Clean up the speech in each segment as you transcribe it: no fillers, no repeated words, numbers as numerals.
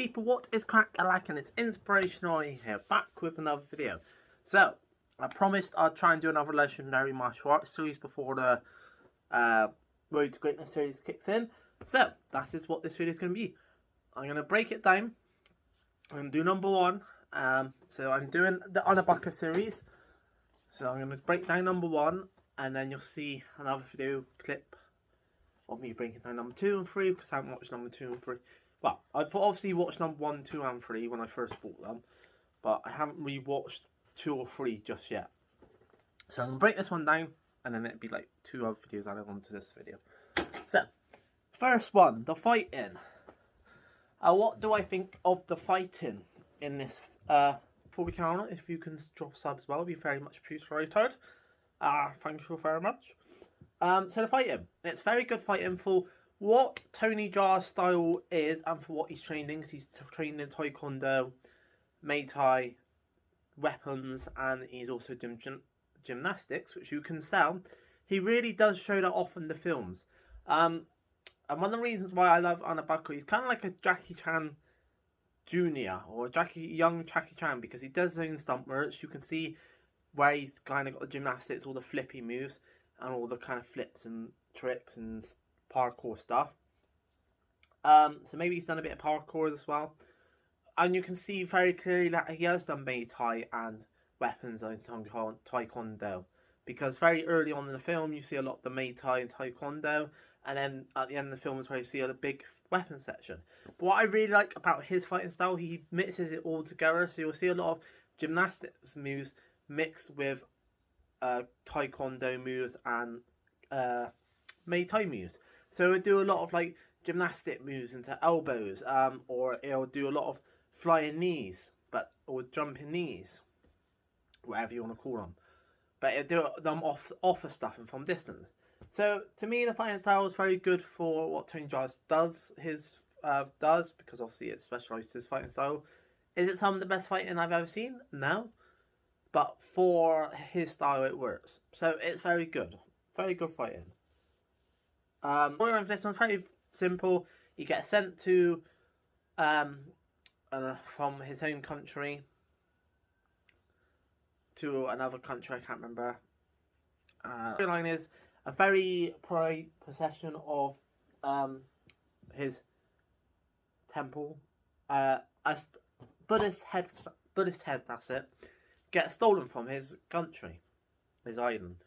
people, what is crack-a-lack, and it's Inspirational here, back with another video. So, I promised I'd try and do another legendary martial arts series before the Road to Greatness series kicks in. So, that is what this video is going to be. I'm going to break it down. I'm going to do number one. So I'm doing the ONG-BAK series. So I'm going to break down number one, and then you'll see another video clip of me breaking down number 2 and 3, because I haven't watched number 2 and 3. Well, I've obviously watched number 1, 2 and 3 when I first bought them, but I haven't rewatched 2 or 3 just yet. So I'm going to break this one down, and then it'll be like 2 other videos added onto this video. So, first one, the fighting. What do I think of the fighting in this? Before we carry on, if you can drop a sub as well, it'd be very much appreciated. Thank you very much. So the fighting, it's very good fighting for what Tony Jaa's style is and for what he's trained in. Because he's trained in Taekwondo, Muay Thai, weapons, and he's also doing gymnastics, which you can tell. He really does show that off in the films. And one of the reasons why I love ONG-BAK, he's kind of like a Jackie Chan Jr. or young Jackie Chan, because he does his own stunt works. You can see where he's kind of got the gymnastics, all the flippy moves, and all the kind of flips and tricks and parkour stuff. So maybe he's done a bit of parkour as well. And you can see very clearly that he has done Muay Thai and weapons in Taekwondo. Because very early on in the film, you see a lot of the Muay Thai and Taekwondo. And then at the end of the film is where you see a big weapon section. But what I really like about his fighting style, he mixes it all together. So you'll see a lot of gymnastics moves mixed with Taekwondo moves and Muay Thai moves. So it'll do a lot of like gymnastic moves into elbows, or it'll do a lot of flying knees, or jumping knees, whatever you want to call them. But it'll do them off of stuff and from distance. So to me, the fighting style is very good for what Tony Jaa does. Because obviously it's specialised to his fighting style. Is it some of the best fighting I've ever seen? No. But for his style, it works. So it's very good. Very good fighting. This one's very simple. He gets sent to from his home country to another country. I can't remember. The line is a very pride possession of his temple. A Buddhist head. That's it. Gets stolen from his country, his island,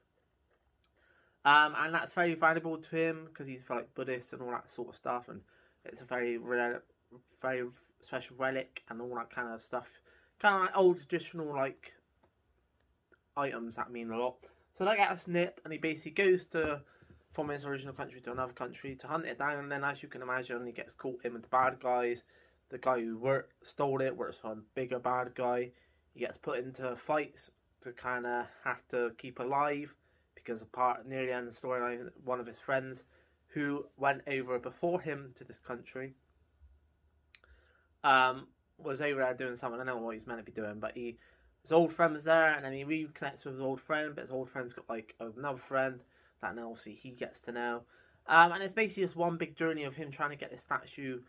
and that's very valuable to him because he's like Buddhist and all that sort of stuff, and it's a very special relic and all that kind of stuff, kind of like old traditional like items that mean a lot. So that gets nipped, and he basically goes from his original country to another country to hunt it down, and then as you can imagine, he gets caught in with the bad guys. The guy who stole it works for a bigger bad guy. He gets put into fights to kind of have to keep alive, because near the end of the storyline, one of his friends who went over before him to this country was over there doing something. I don't know what he's meant to be doing, but his old friend was there, and then he reconnects with his old friend, but his old friend's got like another friend that now obviously he gets to know. And it's basically just one big journey of him trying to get this statue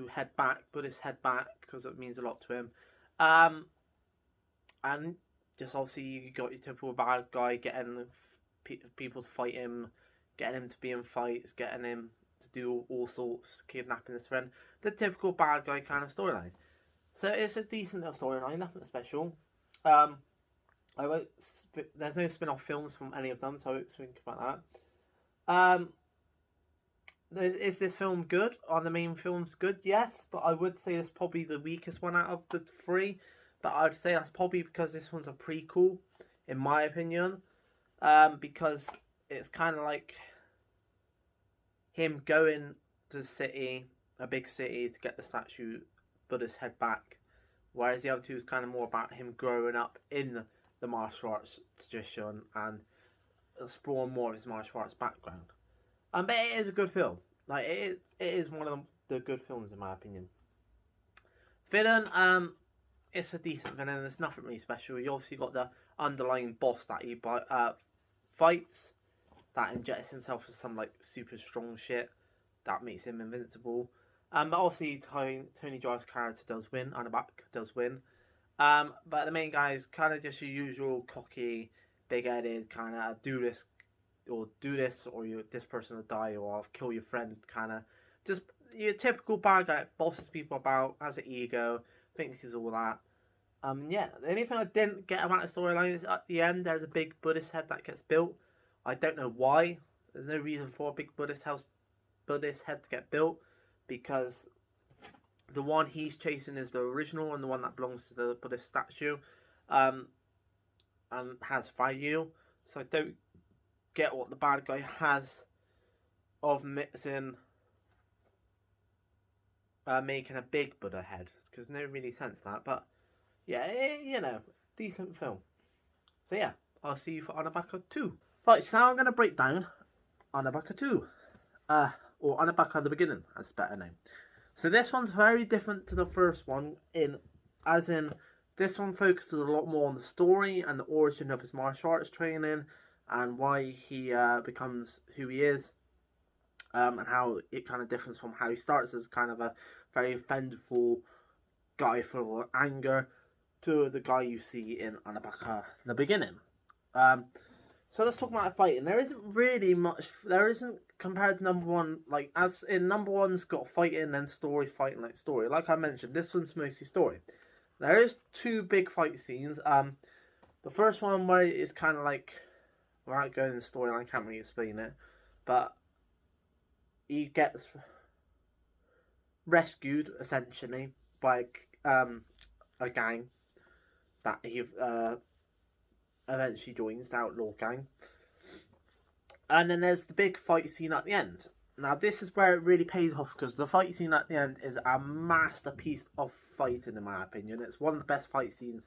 head back, Buddhist head back, because it means a lot to him. And just obviously you got your typical bad guy getting people to fight him, getting him to be in fights, getting him to do all sorts, kidnapping his friend. The typical bad guy kind of storyline. So it's a decent little storyline, nothing special. There's no spin-off films from any of them, so I won't think about that. Is this film good? Are the main films good? Yes, but I would say it's probably the weakest one out of the 3. But I'd say that's probably because this one's a prequel, in my opinion. Because it's kind of like him going to the city, a big city, to get the statue Buddhist head back. Whereas the other 2 is kind of more about him growing up in the martial arts tradition and exploring more of his martial arts background. But it is a good film. Like it is one of the good films in my opinion. Villain, it's a decent villain. There's nothing really special. You obviously got the underlying boss that he fights, that injects himself with some like super strong shit that makes him invincible. But obviously Tony Jaa's character does win, ONG-BAK does win. But the main guy is kind of just your usual cocky, big-headed, kind of do this, or this person will die, or I'll kill your friend, kind of. Just your typical bad guy that bosses people about, has an ego, thinks he's all that. Yeah, the only thing I didn't get about the storyline is at the end there's a big Buddhist head that gets built. I don't know why. There's no reason for a big Buddhist head to get built, because the one he's chasing is the original and the one that belongs to the Buddhist statue, and has value. So I don't get what the bad guy has of mixing, making a big Buddha head, because no really sense that. But yeah, you know, decent film. So yeah, I'll see you for ONG-BAK 2. Right, so now I'm going to break down ONG-BAK 2. Or ONG-BAK at the beginning, that's a better name. So this one's very different to the first one, as in this one focuses a lot more on the story and the origin of his martial arts training and why he becomes who he is, and how it kind of differs from how he starts as kind of a very vengeful guy full of anger to the guy you see in ONG-BAK in the beginning. So let's talk about the fighting. There isn't really much. There isn't, compared to number one. Like, as in number one's got fighting and story, fighting like story. Like I mentioned, this one's mostly story. There is two big fight scenes. The first one where it's kind of like, without going into the storyline, I can't really explain it, but he gets rescued essentially by a gang that he eventually joins, the outlaw gang. And then there's the big fight scene at the end. Now this is where it really pays off, because the fight scene at the end is a masterpiece of fighting, in my opinion. It's one of the best fight scenes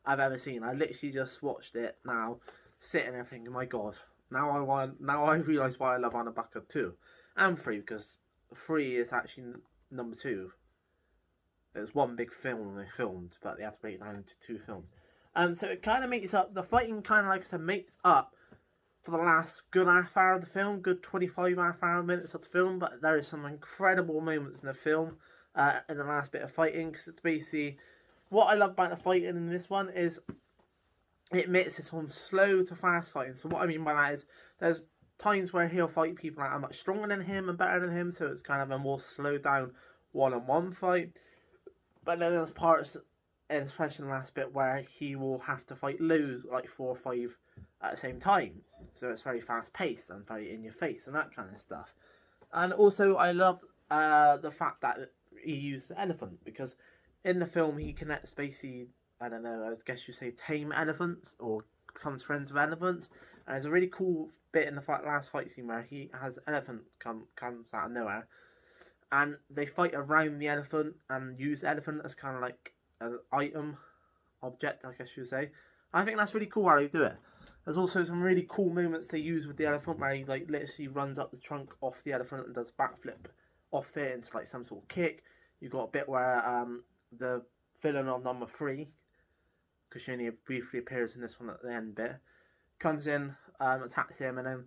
I've ever seen. I literally just watched it now, sitting there thinking, my god, now I realise why I love ONG-BAK 2 and 3, because 3 is actually number 2. It's one big film they filmed, but they had to break it down into 2 films. So it kind of makes up, the fighting kind of, like I said, makes up for the last good half hour of the film, good 25 half-hour minutes of the film. But there is some incredible moments in the film, in the last bit of fighting, because it's basically, what I love about the fighting in this one is it mixes from slow to fast fighting. So what I mean by that is, there's times where he'll fight people that are much stronger than him and better than him, so it's kind of a more slowed down one-on-one fight. But then there's parts, and especially in the last bit, where he will have to fight loads, like 4 or 5 at the same time. So it's very fast paced and very in your face and that kind of stuff. And also I loved the fact that he used the elephant, because in the film he connects basically, I don't know, I guess you say tame elephants, or becomes friends with elephants. And there's a really cool bit in the last fight scene where he has an elephant comes out of nowhere, and they fight around the elephant and use the elephant as kind of like an object, I guess you would say. I think that's really cool how they do it. There's also some really cool moments they use with the elephant, where he like literally runs up the trunk off the elephant and does a backflip off it into like some sort of kick. You've got a bit where the villain of number 3, because she only briefly appears in this one at the end bit, comes in, attacks him, and then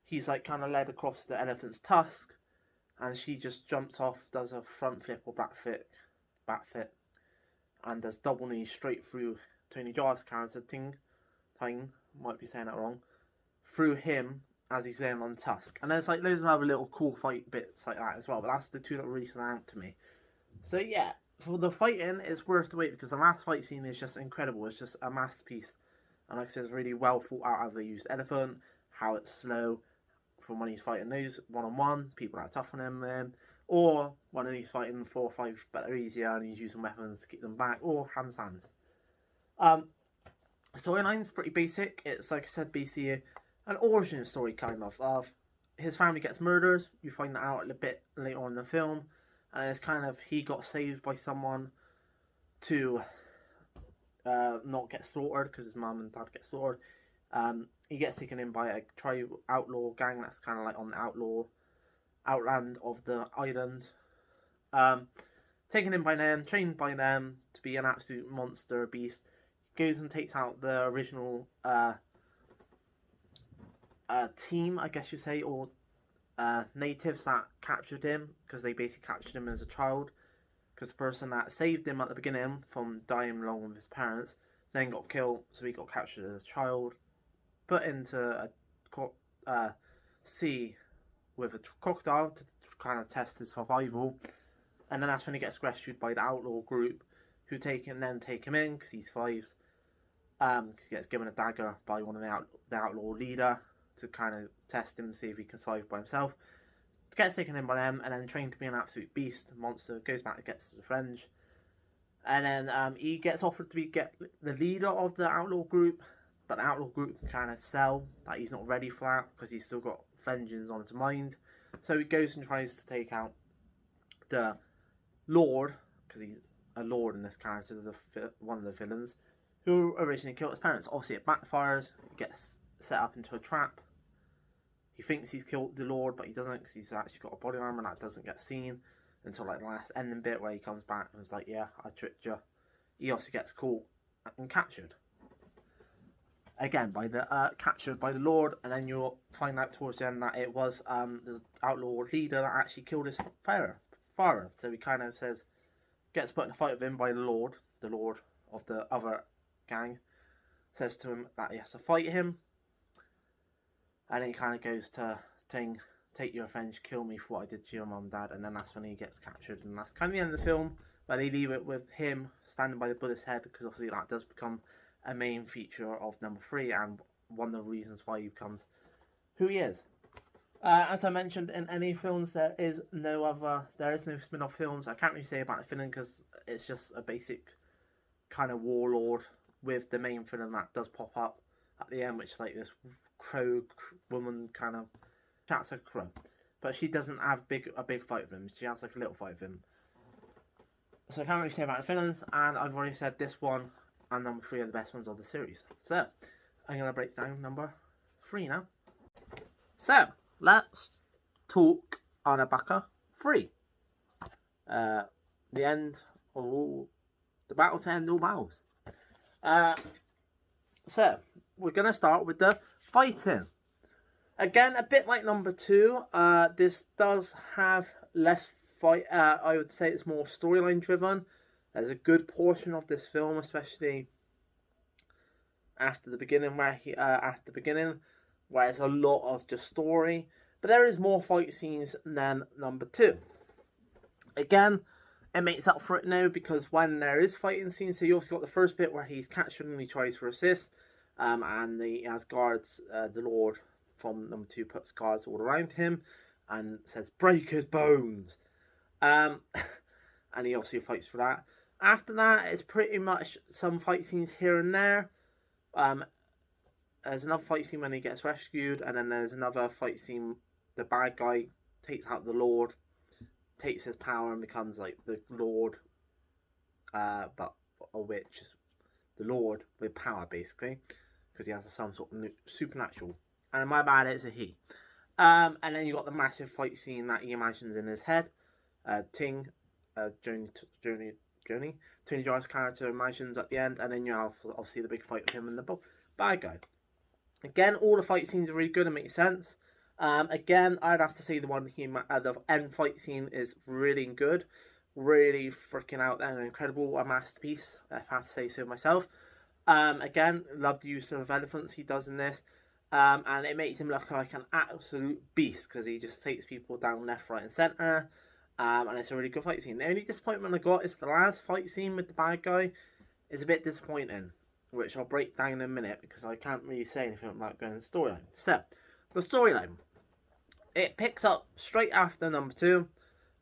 he's like kind of led across the elephant's tusk, and she just jumps off, does a front flip or back flip, and does double knee straight through Tony Jaa's character, Ting, might be saying that wrong, through him as he's laying on tusk. And there's like loads of other little cool fight bits like that as well, but that's the two that really stand out to me. So yeah, for the fighting, it's worth the wait, because the last fight scene is just incredible. It's just a masterpiece, and like I said, it's really well thought out how they used elephant, how it's slow from when he's fighting those one-on-one, people that are tougher than him, or when he's fighting 4 or 5 better easier and he's using weapons to keep them back, or hands. Storyline's pretty basic. It's, like I said, basically an origin story kind of his family gets murdered. You find that out a bit later on in the film, and it's kind of, he got saved by someone to not get slaughtered, because his mum and dad get slaughtered. He gets taken in by a tribal outlaw gang that's kind of like on the outland of the island. Taken in by them, trained by them to be an absolute monster beast. Goes and takes out the original team, I guess you say, or natives that captured him, because they basically captured him as a child, because the person that saved him at the beginning from dying along with his parents then got killed, so he got captured as a child, put into a sea with a crocodile to kind of test his survival, and then that's when he gets rescued by the outlaw group, who take him in because he survives, because he gets given a dagger by one of the outlaw leader to kind of test him and see if he can survive by himself. Gets taken in by them, and then trained to be an absolute beast, monster, goes back and gets his revenge. And then he gets offered to be the leader of the outlaw group, but the outlaw group can kind of sell that he's not ready for that, because he's still got vengeance on his mind. So he goes and tries to take out the Lord, because he's a lord in this character, one of the villains, who originally killed his parents. Obviously it backfires, he gets set up into a trap. He thinks he's killed the Lord, but he doesn't, because he's actually got a body armor, and that doesn't get seen until like the last ending bit, where he comes back and is like, yeah, I tricked you. He also gets caught and captured. Again, captured by the Lord, and then you'll find out towards the end that it was the outlaw leader that actually killed his father. So he kind of gets put in a fight with him by the Lord of the other gang, says to him that he has to fight him. And then he kind of goes to take your revenge, kill me for what I did to your mum and dad. And then that's when he gets captured. And that's kind of the end of the film, where they leave it with him standing by the Buddha's head, because obviously that does become a main feature of number 3, and one of the reasons why he becomes who he is. As I mentioned, in any films there is no spin-off films. I can't really say about the villain, because it's just a basic kind of warlord with the main villain that does pop up at the end, which is like this crow woman, kind of shouts like a crow, but she doesn't have a big fight with him. She has like a little fight with him. So I can't really say about the villains, and I've already said this one and number 3 are the best ones of the series. So I'm gonna break down number 3 now. So let's talk ONG-BAK 3. The end of all the battle to end all battles. So we're going to start with the fighting. Again, a bit like number 2, this does have less fight. I would say it's more storyline driven. There's a good portion of this film, especially after the beginning, where there's a lot of just story. But there is more fight scenes than number 2. Again, it makes up for it now, because when there is fighting scenes, so you also got the first bit where he's captured and he tries to assist. And he has guards, the Lord from number 2 puts guards all around him and says, break his bones. And he obviously fights for that. After that, it's pretty much some fight scenes here and there. There's another fight scene when he gets rescued, and then there's another fight scene, the bad guy takes out the Lord, takes his power and becomes like the Lord, but a witch, the Lord with power basically, because he has some sort of supernatural. And my bad, it's a he. And then you got the massive fight scene that he imagines in his head. Tony Jaa's character imagines at the end, and then you have obviously the big fight with him and the bad guy. Again, all the fight scenes are really good and make sense. Again, I'd have to say the end fight scene is really good, really freaking out there and incredible, a masterpiece, if I have to say so myself. Again, love the use of elephants he does in this, and it makes him look like an absolute beast, because he just takes people down left, right and centre, and it's a really good fight scene. The only disappointment I got is the last fight scene with the bad guy is a bit disappointing, which I'll break down in a minute, because I can't really say anything about going to the storyline. So, the storyline. It picks up straight after number 2,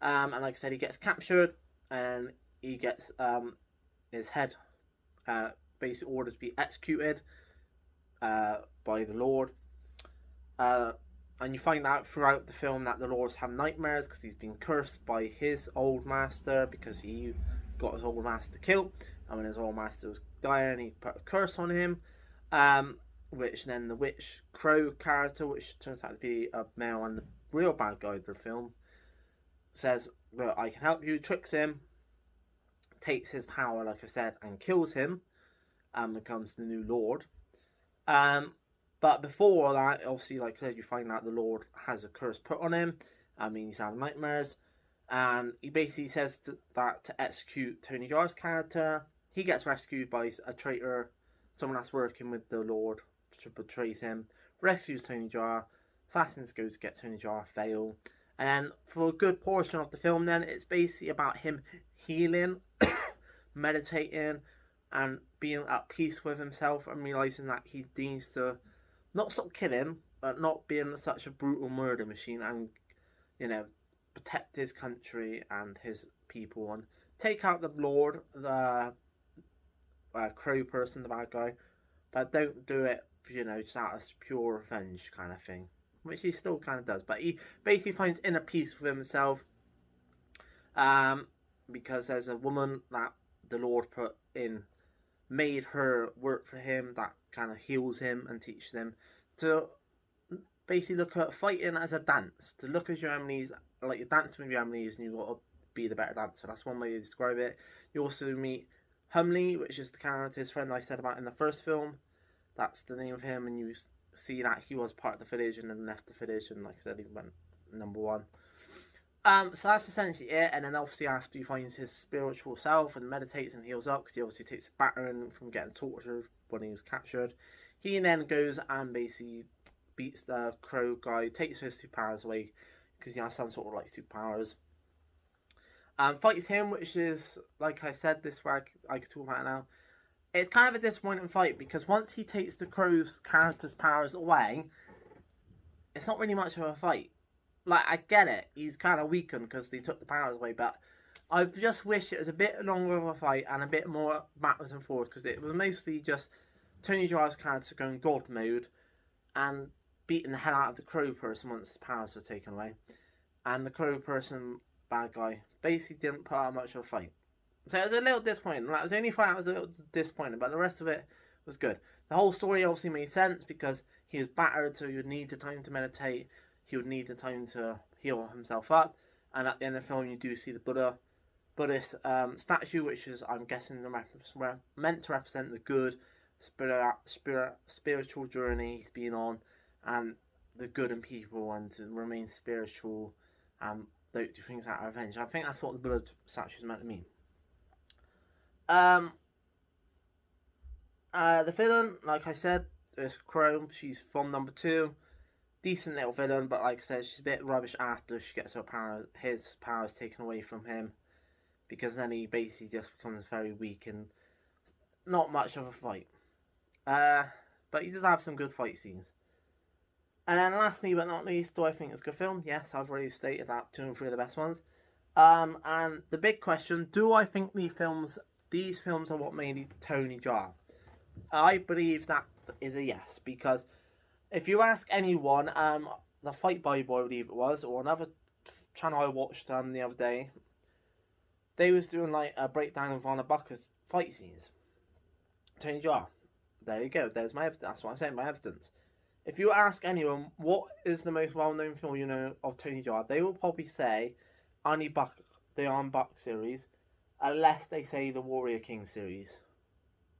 and like I said, he gets captured, and he gets his head basically orders to be executed by the Lord. And you find out throughout the film that the Lords have nightmares, because he's been cursed by his old master, because he got his old master killed, and when his old master was dying, he put a curse on him. Which then the witch crow character, which turns out to be a male and the real bad guy of the film, says, well, I can help you, tricks him, takes his power, like I said, and kills him, and becomes the new Lord. But before that, obviously, like I said, you find out the Lord has a curse put on him. I mean, he's having nightmares. And he basically says that to execute Tony Jaa's character, he gets rescued by a traitor, someone that's working with the Lord, betrays him, rescues Tony Jaa. Assassins go to get Tony Jaa, fail. And then for a good portion of the film, then it's basically about him healing, meditating, and being at peace with himself, and realizing that he needs to not stop killing, but not being such a brutal murder machine, and, you know, protect his country and his people, and take out the Lord, the crow person, the bad guy, but don't do it, you know, just out of pure revenge kind of thing, which he still kind of does. But he basically finds inner peace with himself, because there's a woman that the Lord put in, made her work for him, that kind of heals him and teaches him to basically look at fighting as a dance, to look at your enemies like you're dancing with your enemies, and you've got to be the better dancer. That's one way to describe it. You also meet Humley, which is the character, his friend I said about in the first film. That's the name of him, and you see that he was part of the village and then left the village, and like I said, he went #1. So that's essentially it. And then obviously after he finds his spiritual self and meditates and heals up, because he obviously takes a battering from getting tortured when he was captured, he then goes and basically beats the crow guy, takes his superpowers away, because he has some sort of like superpowers. Fights him, which is, like I said, this where I could talk about it now. It's kind of a disappointing fight, because once he takes the crow's character's powers away, it's not really much of a fight. Like, I get it, he's kind of weakened because they took the powers away, but I just wish it was a bit longer of a fight and a bit more backwards and forwards, because it was mostly just Tony Jaa's character going God mode and beating the hell out of the crow person once his powers were taken away. And the crow person, bad guy, basically didn't put out much of a fight. So it was a little disappointing. Like, it was the only fight that was a little disappointing, but the rest of it was good. The whole story obviously made sense, because he was battered, so he would need the time to meditate. He would need the time to heal himself up. And at the end of the film, you do see the Buddhist statue, which is, I'm guessing, meant to represent the good spiritual journey he's been on, and the good in people, and to remain spiritual, and don't do things out of revenge. I think that's what the Buddha statue is meant to mean. The villain, like I said, is Chrome. She's from #2. Decent little villain, but like I said, she's a bit rubbish after she gets his powers taken away from him, because then he basically just becomes very weak and not much of a fight. But he does have some good fight scenes. And then lastly but not least, do I think it's a good film? Yes, I've already stated that 2 and 3 are the best ones. And the big question, do I think these films are what made Tony Jaa? I believe that is a yes, because if you ask anyone, the Fight Bible, I believe it was, or another channel I watched the other day, they was doing like a breakdown of ONG-BAK's fight scenes. Tony Jaa. There you go, there's my evidence. That's what I'm saying, my evidence. If you ask anyone what is the most well-known film you know of Tony Jaa, they will probably say ONG-BAK, the ONG-BAK series, unless they say the Warrior King series,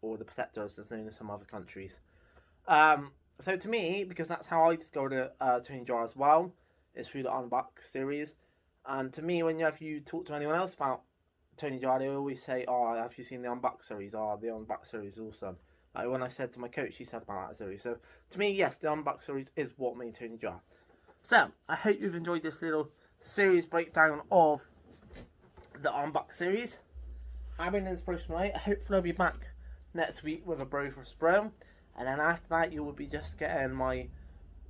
or the Protectors, as known in some other countries. So to me, because that's how I discovered Tony Jaa as well, is through the ONG-BAK series. And to me, if you talk to anyone else about Tony Jaa, they always say, "Oh, have you seen the ONG-BAK series? Oh, the ONG-BAK series is awesome." Like when I said to my coach, he said about that series. So to me, yes, the ONG-BAK series is what made Tony Jaa. So I hope you've enjoyed this little series breakdown of the ONG-BAK series. I've been Inspirational Way. Hopefully I'll be back next week with a Bro vs Bro. And then after that, you will be just getting my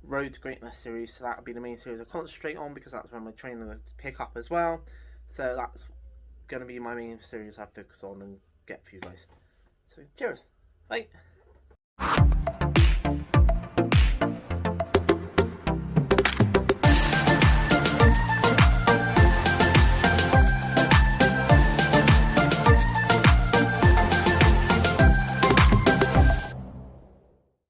Road to Greatness series. So that will be the main series I concentrate on, because that's when my training will pick up as well. So that's going to be my main series I focus on and get for you guys. So cheers. Bye.